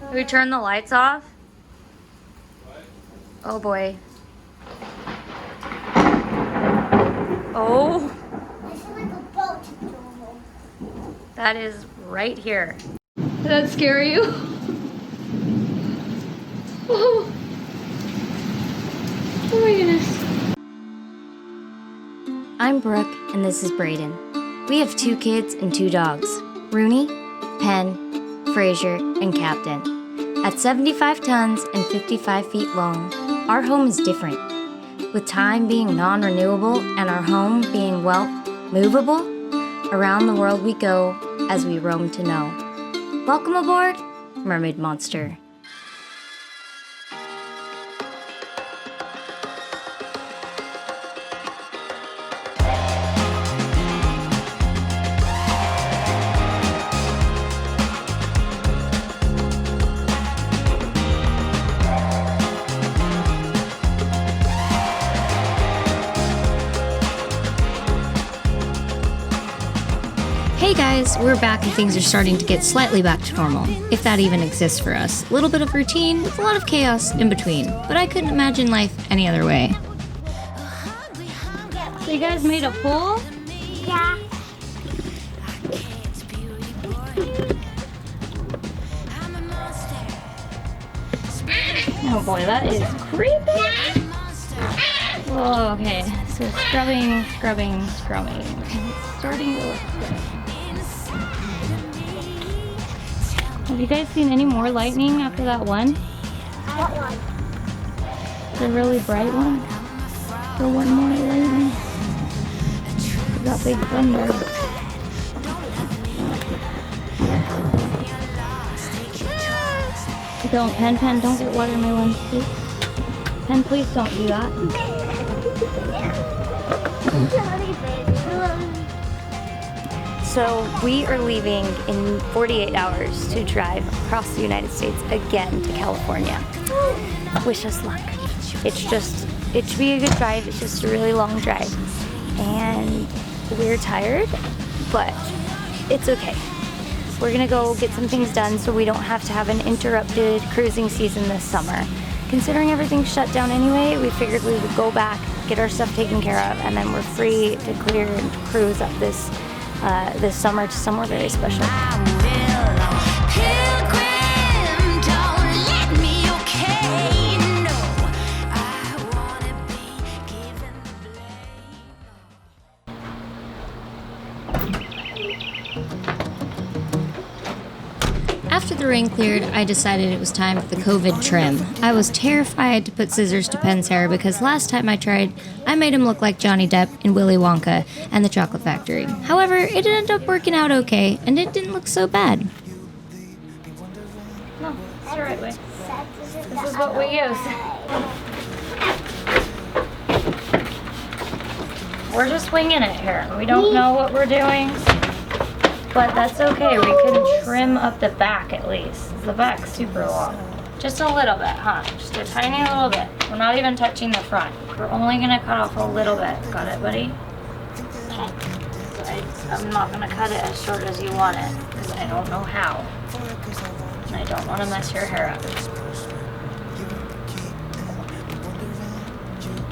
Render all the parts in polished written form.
Can we turn the lights off? Oh boy. Oh. That is right here. Did that scare you? Oh. Oh my goodness. I'm Brooke and this is Brayden. We have 2 kids and 2 dogs. Rooney, Penn, Frazier, and Captain. At 75 tons and 55 feet long, our home is different. With time being non-renewable and our home being, well, movable, around the world we go as we roam to know. Welcome aboard, Mermaid Monster. Hey guys, we're back and things are starting to get slightly back to normal, if that even exists for us. A little bit of routine with a lot of chaos in between, but I couldn't imagine life any other way. So you guys made a pool? Yeah. Oh boy, that is creepy. Oh, okay, so scrubbing. It's starting to look good. Have you guys seen any more lightning after that one? What one? The really bright one? For one more lightning? We got big thunder. Don't, Pen, don't get water in my lens, please. Pen, please don't do that. So we are leaving in 48 hours to drive across the United States again to California. Wish us luck. It should be a good drive. It's just a really long drive. And we're tired, but it's okay. We're gonna go get some things done so we don't have to have an interrupted cruising season this summer. Considering everything's shut down anyway, we figured we would go back, get our stuff taken care of, and then we're free to clear and to cruise up this summer to somewhere very special. After the rain cleared, I decided it was time for the COVID trim. I was terrified to put scissors to Penn's hair because last time I tried, I made him look like Johnny Depp in Willy Wonka and the Chocolate Factory. However, it ended up working out okay, and it didn't look so bad. No, it's the right way. This is what we use. We're just winging it here. We don't know what we're doing. But that's okay, we can trim up the back at least. The back's super long. Just a little bit, huh? Just a tiny little bit. We're not even touching the front. We're only gonna cut off a little bit. Got it, buddy? Okay. I'm not gonna cut it as short as you want it, because I don't know how. And I don't want to mess your hair up.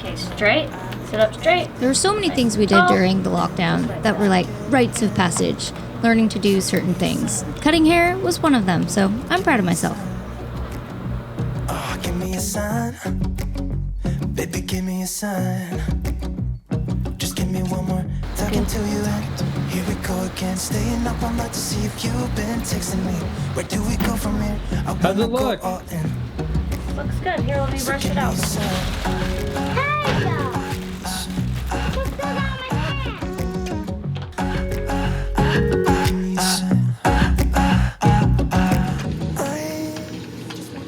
Okay, straight. Sit up straight. There were so many things we did during the lockdown that were like rites of passage. Learning to do certain things. Cutting hair was one of them, so I'm proud of myself. Oh, give me a sign. Baby, give me a sign. Just give me one more talking to you and here we go again. Staying up all night to see if you've been texting me. Where do we go from here? How's it look? Looks good. Here, let me brush it out.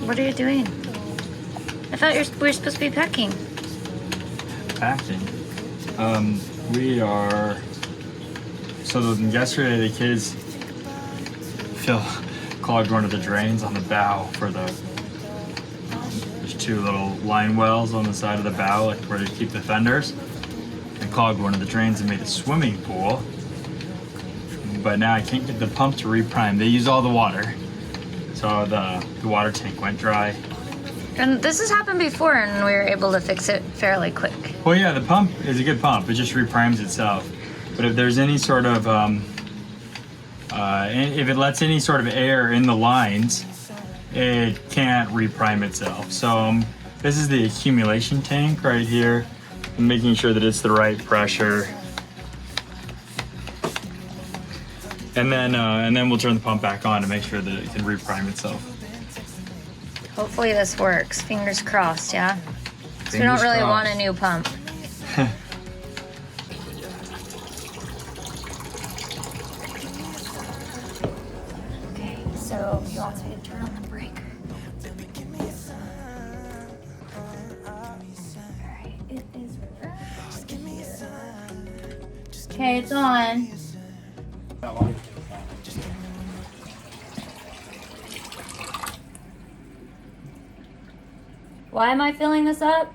What are you doing? I thought we were supposed to be packing. Packing? We are... So yesterday the kids clogged one of the drains on the bow for the... There's 2 little line wells on the side of the bow, like where they keep the fenders. They clogged one of the drains and made a swimming pool. But now I can't get the pump to reprime. They use all the water. So the water tank went dry. And this has happened before and we were able to fix it fairly quick. Well, yeah, the pump is a good pump. It just reprimes itself. But if there's any sort of, if it lets any sort of air in the lines, it can't reprime itself. So this is the accumulation tank right here. I'm making sure that it's the right pressure. And then we'll turn the pump back on to make sure that it can reprime itself. Hopefully this works. Fingers crossed, yeah? So we don't Fingers really want crossed. a new pump. Okay, so he wants me to turn on the breaker. Alright, it is reversed. Okay, it's on. Why am I filling this up?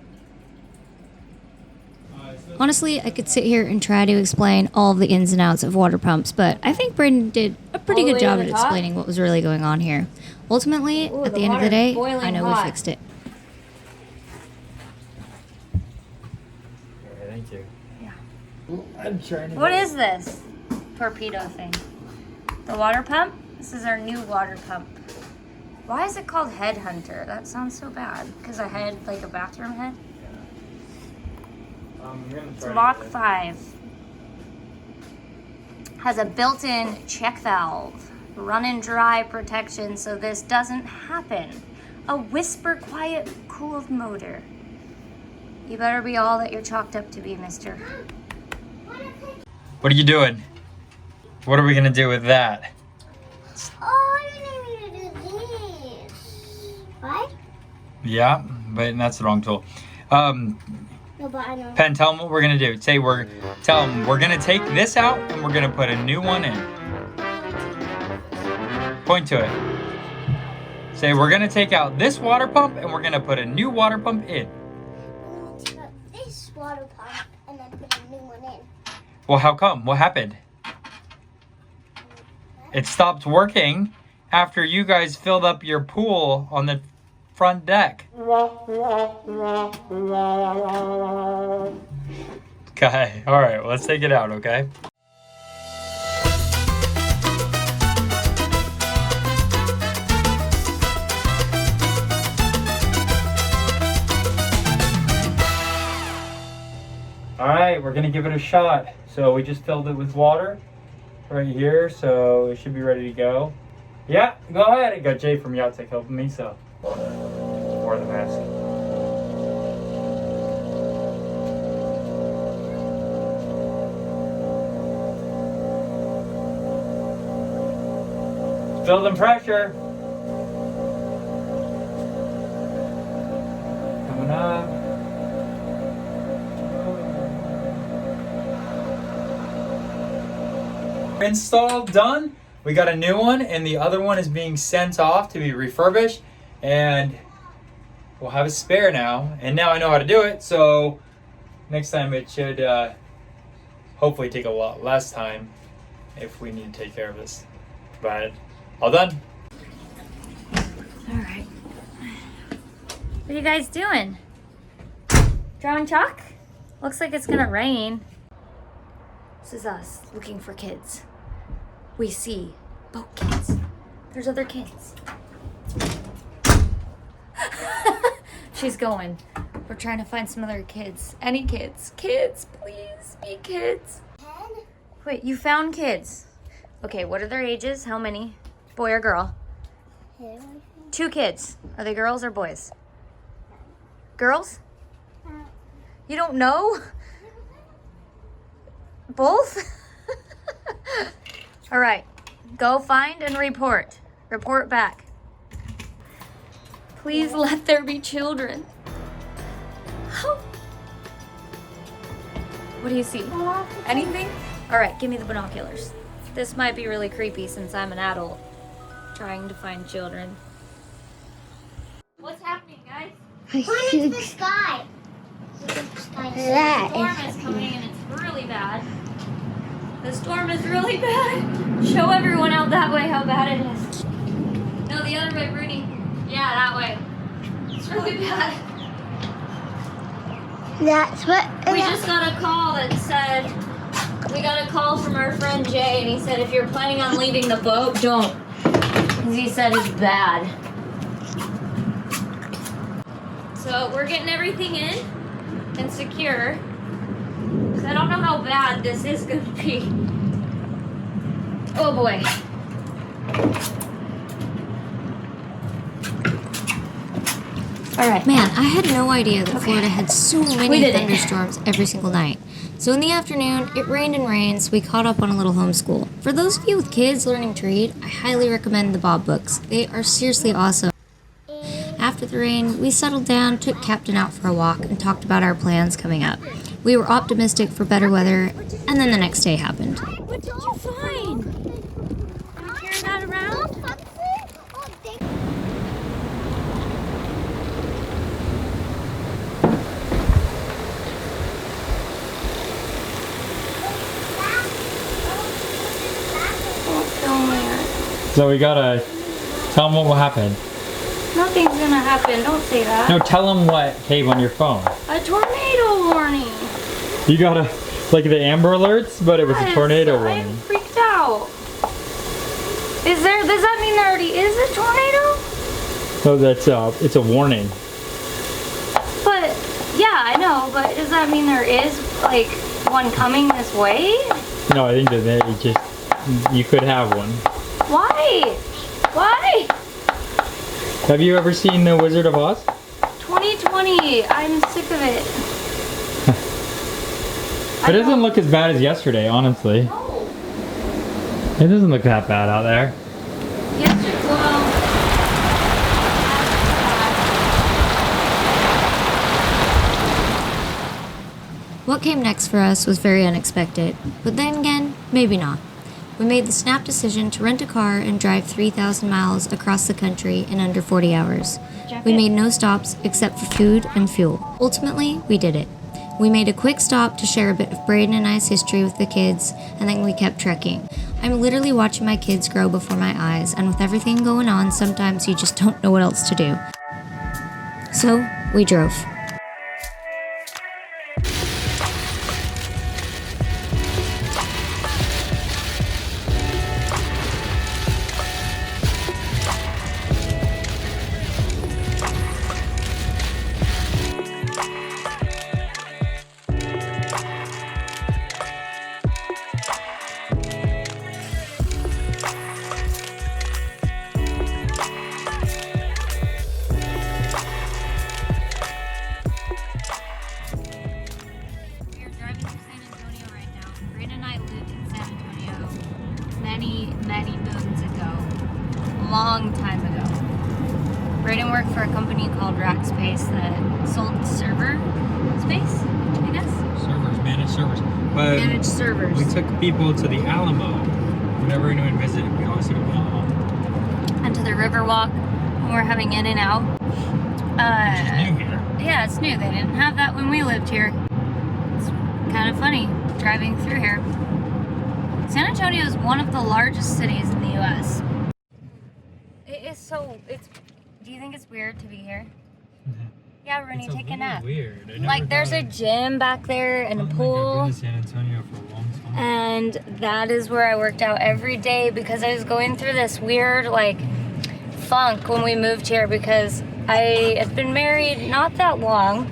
Honestly, I could sit here and try to explain all of the ins and outs of water pumps, but I think Braden did a pretty All the good way job to at the top? explaining what was really going on here. Ultimately, Ooh, at the the end of the water's day, boiling I know hot. we fixed it. Okay, thank you. Yeah. I'm trying to. What is this torpedo thing? The water pump? This is our new water pump. Why is it called Headhunter? That sounds so bad. Because a head, like a bathroom head? It's Mach 5. Has a built-in check valve. Run and dry protection so this doesn't happen. A whisper quiet cooled motor. You better be all that you're chalked up to be, mister. What are you doing? What are we gonna do with that? Oh, I didn't mean to do this. What? Yeah, but that's the wrong tool. No, but I know. Penn, tell them what we're gonna do. Tell them we're gonna take this out and we're gonna put a new one in. Point to it. Say we're gonna take out this water pump and we're gonna put a new water pump in. I'm going to take out this water pump and then put a new one in. Well, how come? What happened? It stopped working after you guys filled up your pool on the front deck. Okay, all right, well, let's take it out, okay? All right, we're gonna give it a shot. So we just filled it with water right here, so it should be ready to go. Yeah, go ahead. I got Jay from Yacht Tech helping me, so wear the mask. Building pressure. Coming up. Install done. We got a new one and the other one is being sent off to be refurbished, and we'll have a spare now, and now I know how to do it, so next time it should hopefully take a lot less time if we need to take care of this. But all done. All right. What are you guys doing? Drawing chalk? Looks like it's gonna rain. This is us looking for kids. We see boat kids. There's other kids. She's going. We're trying to find some other kids. Any kids? Kids, please be kids. 10? Wait, you found kids. Okay, what are their ages? How many? Boy or girl? 2 kids. Are they girls or boys? Girls? You don't know? Both? All right, go find and report. Report back. Please let there be children. What do you see? Anything? All right, give me the binoculars. This might be really creepy since I'm an adult trying to find children. What's happening, guys? Point into the sky. The storm is coming and it's really bad. The storm is really bad. Show everyone out that way how bad it is. No, No, the other way, Rooney. Yeah, that way. It's really bad. That's what. We just got a call that said, we got a call from our friend Jay, and he said if you're planning on leaving the boat, don't. Because he said it's bad. So we're getting everything in and secure. Because I don't know how bad this is going to be. Oh boy. All right. Man, I had no idea that Florida had so We many did it. thunderstorms every single night. So in the afternoon, it rained and rained, so we caught up on a little homeschool. For those of you with kids learning to read, I highly recommend the Bob books. They are seriously awesome. After the rain, we settled down, took Captain out for a walk, and talked about our plans coming up. We were optimistic for better weather, and then the next day happened. What did you find? You carry that around? So we gotta tell them what will happen. Nothing's gonna happen. Don't say that. No, tell them what, Cave, on your phone. A tornado warning. You gotta, like the Amber Alerts, but it was a tornado I'm warning. freaked out. Does that mean there already is a tornado? So that's it's a warning. But, yeah, I know, but does that mean there is, like, one coming this way? No, I think that you could have one. Why? Why? Have you ever seen The Wizard of Oz? 2020, I'm sick of it. It doesn't look as bad as yesterday, honestly. No. It doesn't look that bad out there. Yesterday, well, What came next for us was very unexpected, but then again, maybe not. We made the snap decision to rent a car and drive 3,000 miles across the country in under 40 hours. We made no stops except for food and fuel. Ultimately, we did it. We made a quick stop to share a bit of Braden and I's history with the kids, and then we kept trekking. I'm literally watching my kids grow before my eyes, and with everything going on, sometimes you just don't know what else to do. So, we drove. Many moons ago. Long time ago. Braden worked for a company called Rackspace that sold server space, I guess? Servers, managed servers. But Managed servers. we took people to the Alamo. Whenever anyone visited, we always took them to the Alamo. And to the Riverwalk when we're having In and Out. Which is new here. Yeah, it's new. They didn't have that when we lived here. It's kind of funny driving through here. San Antonio is one of the largest cities in the U.S. It is so. Do you think it's weird to be here? Yeah, Rooney, take a nap. Weird. Like, there's a gym back there and a pool. I've been to San Antonio for a long time. And that is where I worked out every day because I was going through this weird, like, funk when we moved here because I had been married not that long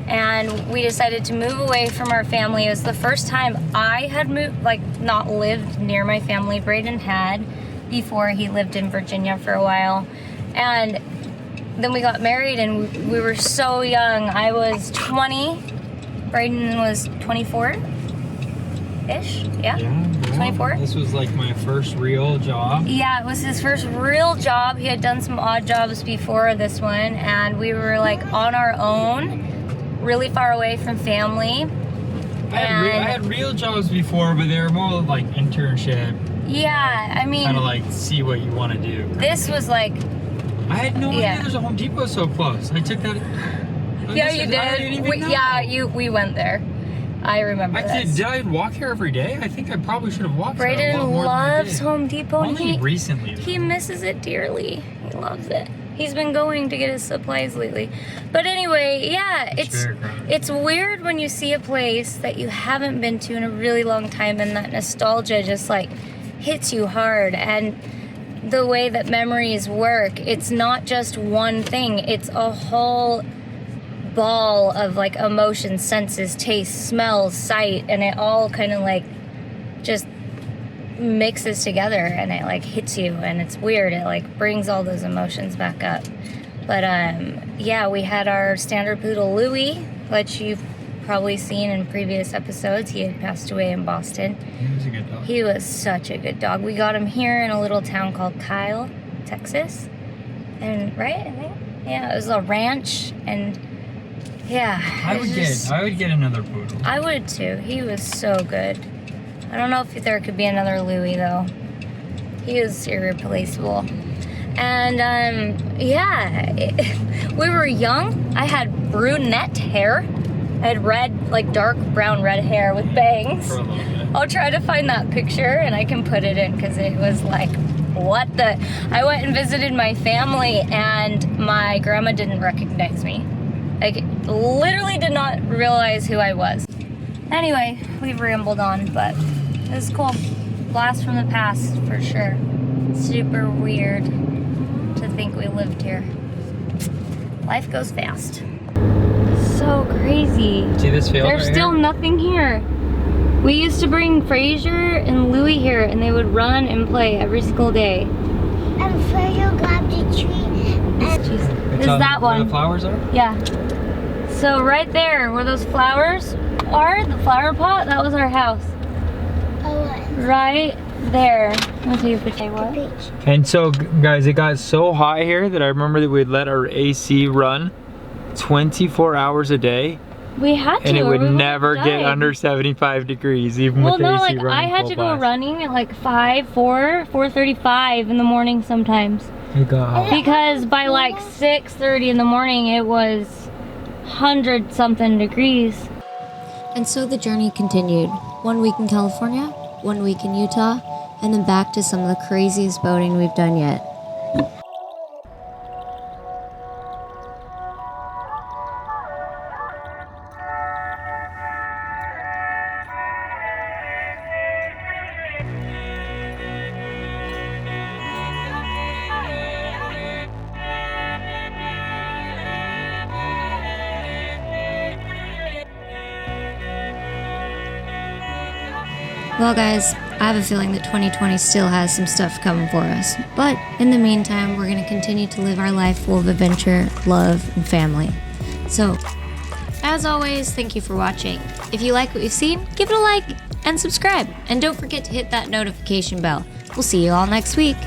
and we decided to move away from our family. It was the first time I had moved, like, not lived near my family. Braden had before. He lived in Virginia for a while. And then we got married and we were so young. I was 20. Braden was 24-ish. Yeah? 24? This was like my first real job. Yeah, it was his first real job. He had done some odd jobs before this one, and we were like on our own, really far away from family. I had real jobs before, but they were more like internship. Yeah, I mean, Kind of like see what you want to do. this was like, I had no Yeah. idea there's a Home Depot so close. I took that. yeah, you I didn't did. even know. Yeah, we went there. I remember this. Did I walk here every day? I think I probably should have walked here a lot Braden more than I loves did. Home Depot. And Only recently. he misses it dearly. He loves it. He's been going to get his supplies lately. But anyway, yeah, it's weird when you see a place that you haven't been to in a really long time and that nostalgia just like hits you hard. And the way that memories work, it's not just one thing, it's a whole ball of like emotions, senses, taste, smells, sight, and it all kind of like just mixes together and it like hits you, and it's weird. It like brings all those emotions back up. But yeah, we had our standard poodle Louie, which you've probably seen in previous episodes. He had passed away in Boston. He was a good dog. He was such a good dog. We got him here in a little town called Kyle, Texas. And right, I think, yeah, it was a ranch. And yeah, I would get another poodle. I would too. He was so good. I don't know if there could be another Louie though. He is irreplaceable. And yeah, we were young. I had brunette hair. I had red, like dark brown red hair with bangs. For a little bit. I'll try to find that picture and I can put it in because it was like, what the? I went and visited my family and my grandma didn't recognize me. Like, literally did not realize who I was. Anyway, we've rambled on, but it was cool. Blast from the past, for sure. Super weird to think we lived here. Life goes fast. So crazy. See this field There's right still here? nothing here. We used to bring Frazier and Louie here, and they would run and play every single day. And Fredo grabbed a tree. And Is that Where one? the flowers are? Yeah. So right there, where those flowers are, the flower pot, that was our house. Right there. I'll tell you if it was. beach. And so, guys, it got so hot here that I remember that we'd let our AC run 24 hours a day. We had to. And it or would we would've never get died. under 75 degrees, even Well, with the no, AC like running I had full to go blast. running at like 4:35 in the morning sometimes. It got hot. Because by like 6:30 in the morning, it was 100-something degrees. And so the journey continued. 1 week in California, 1 week in Utah, and then back to some of the craziest boating we've done yet. Well, guys, I have a feeling that 2020 still has some stuff coming for us. But in the meantime, we're going to continue to live our life full of adventure, love, and family. So, as always, thank you for watching. If you like what you've seen, give it a like and subscribe. And don't forget to hit that notification bell. We'll see you all next week.